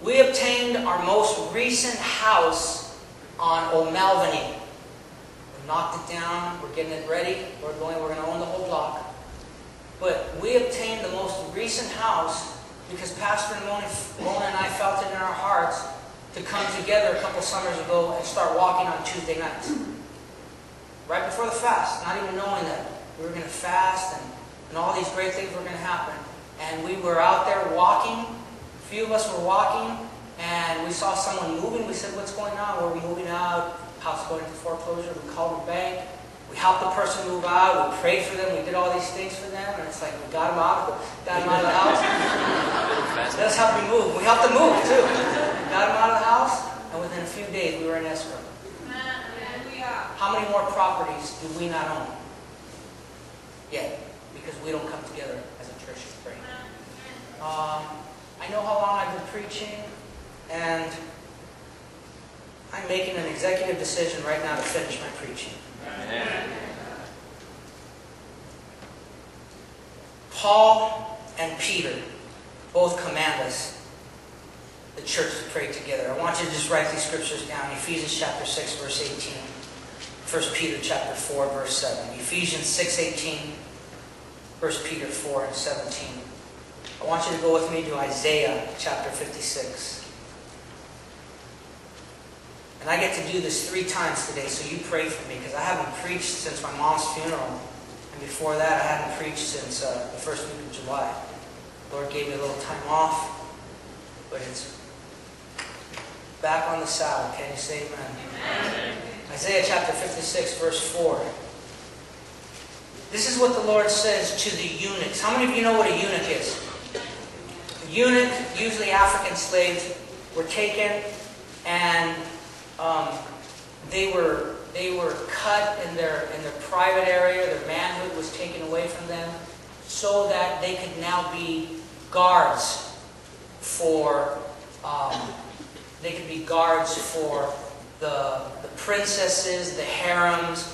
We obtained our most recent house on O'Malvany. We knocked it down. We're getting it ready. We're going to own the whole block. But we obtained the most recent house because Pastor Mona and I felt it in our hearts to come together a couple summers ago and start walking on Tuesday nights. Right before the fast, not even knowing that we were going to fast and all these great things were going to happen. And we were out there walking. A few of us were walking and we saw someone moving. We said, "What's going on?" We're moving out, house going into foreclosure. We called the bank. We helped the person move out. We prayed for them. We did all these things for them. And it's like we got them out of the house. That's how we moved. We helped them move too. We got them out of the house, and within a few days we were in escrow. How many more properties do we not own yet? Because we don't come together as a church to pray. I know how long I've been preaching, and I'm making an executive decision right now to finish my preaching. Amen. Paul and Peter both command us, the church, to pray together. I want you to just write these scriptures down. Ephesians chapter 6, verse 18. 1 Peter chapter 4, verse 7. Ephesians 6:18. 1 Peter 4 and 17. I want you to go with me to Isaiah chapter 56. And I get to do this 3 times today, so you pray for me, because I haven't preached since my mom's funeral. And before that, I hadn't preached since the first week of July. The Lord gave me a little time off, but it's back on the saddle. Can you say amen? Amen. Isaiah chapter 56, verse 4. This is what the Lord says to the eunuchs. How many of you know what a eunuch is? A eunuch, usually African slaves, were taken and they were cut in their private area. Their manhood was taken away from them, so that they could now be guards for the princesses, the harems,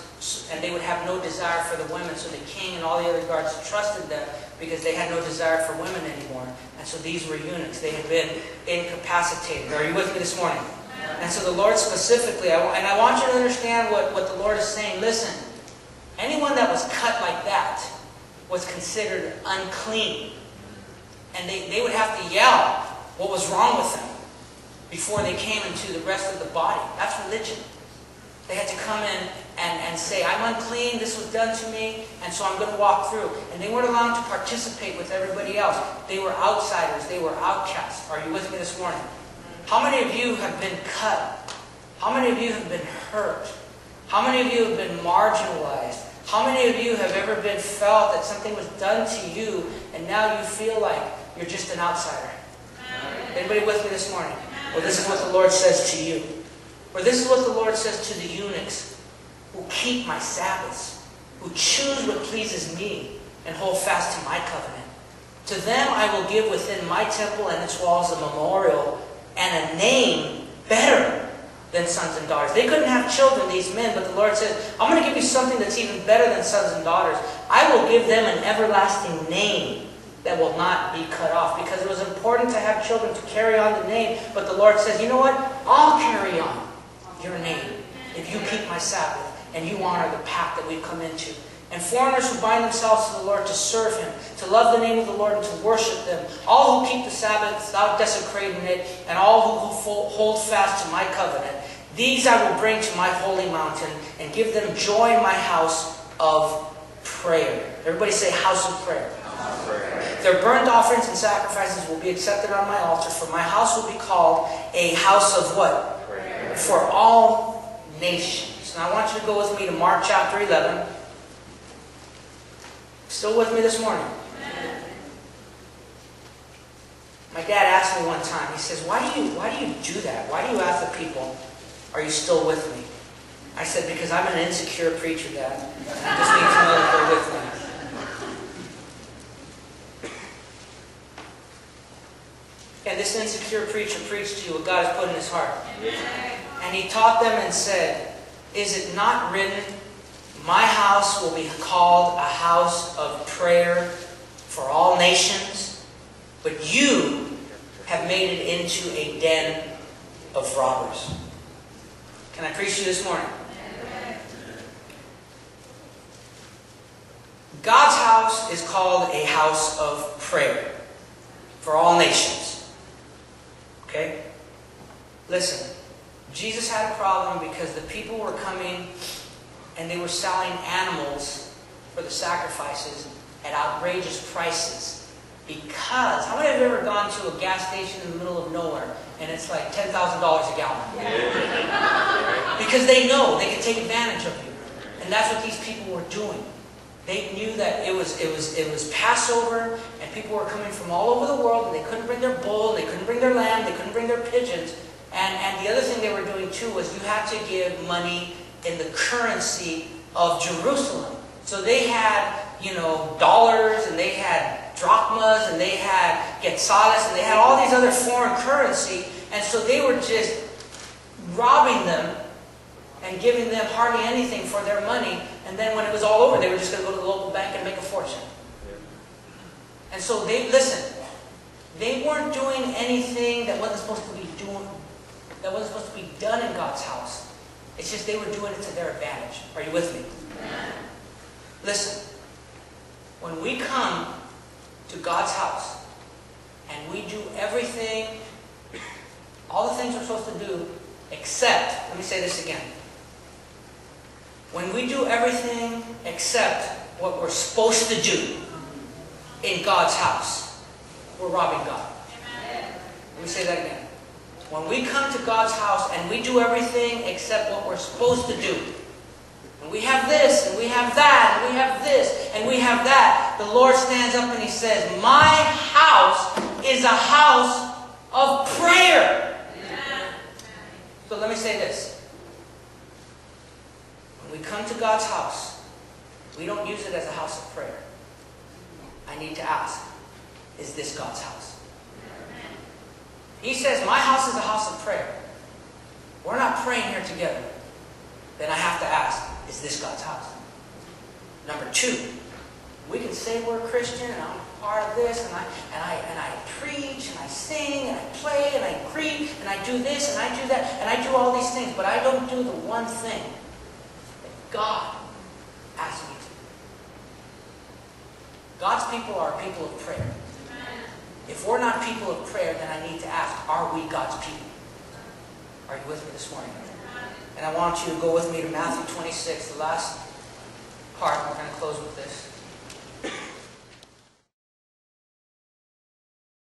and they would have no desire for the women. So the king and all the other guards trusted them because they had no desire for women anymore. And so these were eunuchs. They had been incapacitated. Are you with me this morning? And so the Lord specifically, I want you to understand what the Lord is saying. Listen, anyone that was cut like that was considered unclean. And they would have to yell what was wrong with them before they came into the rest of the body. That's religion. They had to come in and say, "I'm unclean, this was done to me, and so I'm going to walk through." And they weren't allowed to participate with everybody else. They were outsiders. They were outcasts. Are you with me this morning? How many of you have been cut? How many of you have been hurt? How many of you have been marginalized? How many of you have ever been felt that something was done to you and now you feel like you're just an outsider? Anybody with me this morning? Well, this is what the Lord says to you. Or this is what the Lord says to the eunuchs who keep my Sabbaths, who choose what pleases me and hold fast to my covenant. To them I will give within my temple and its walls a memorial and a name better than sons and daughters. They couldn't have children, these men, but the Lord said, "I'm going to give you something that's even better than sons and daughters. I will give them an everlasting name that will not be cut off." Because it was important to have children to carry on the name. But the Lord says, "You know what? I'll carry on your name if you keep my Sabbath and you honor the pact that we've come into." And foreigners who bind themselves to the Lord to serve Him, to love the name of the Lord and to worship them, all who keep the Sabbath without desecrating it, and all who hold fast to my covenant, these I will bring to my holy mountain and give them joy in my house of prayer. Everybody say, house of prayer. House of prayer. Their burnt offerings and sacrifices will be accepted on my altar, for my house will be called a house of what? Prayer. For all nations. Now I want you to go with me to Mark chapter 11. Still with me this morning? Amen. My dad asked me one time, he says, why do you do that? Why do you ask the people, "Are you still with me?" I said, "Because I'm an insecure preacher, Dad. I just need to know that they're with me." And this insecure preacher preached to you what God has put in his heart. Amen. And he taught them and said, "Is it not written, my house will be called a house of prayer for all nations? But you have made it into a den of robbers. Can I preach to you this morning? God's house is called a house of prayer for all nations. Okay? Listen, Jesus had a problem because the people were coming and they were selling animals for the sacrifices at outrageous prices. Because, how many of you have ever gone to a gas station in the middle of nowhere and it's like $10,000 a gallon? Because they know they can take advantage of you. And that's what these people were doing. They knew that it was Passover, and people were coming from all over the world, and they couldn't bring their bull, they couldn't bring their lamb, they couldn't bring their pigeons. And the other thing they were doing too was you had to give money in the currency of Jerusalem. So they had, dollars, and they had drachmas, and they had quetzales, and they had all these other foreign currency. And so they were just robbing them and giving them hardly anything for their money. And then when it was all over, they were just going to go to the local bank and make a fortune. And so they weren't doing anything that wasn't supposed to be done in God's house. It's just they were doing it to their advantage. Are you with me? Listen, when we come to God's house and we do everything, all the things we're supposed to do, except, let me say this again. When we do everything except what we're supposed to do in God's house, we're robbing God. Let me say that again. When we come to God's house and we do everything except what we're supposed to do, and we have this, and we have that, and we have this, and we have that, the Lord stands up and He says, my house is a house of prayer. So let me say this. When we come to God's house, we don't use it as a house of prayer. I need to ask, is this God's house? He says, my house is a house of prayer. We're not praying here together. Then I have to ask, is this God's house? Number two, we can say we're Christian and I'm part of this and I preach and I sing and I play and I greet and I do this and I do that and I do all these things, but I don't do the one thing that God asked me to. God's people are people of prayer. If we're not people of prayer, then I need to ask, are we God's people? Are you with me this morning? And I want you to go with me to Matthew 26, the last part. We're going to close with this.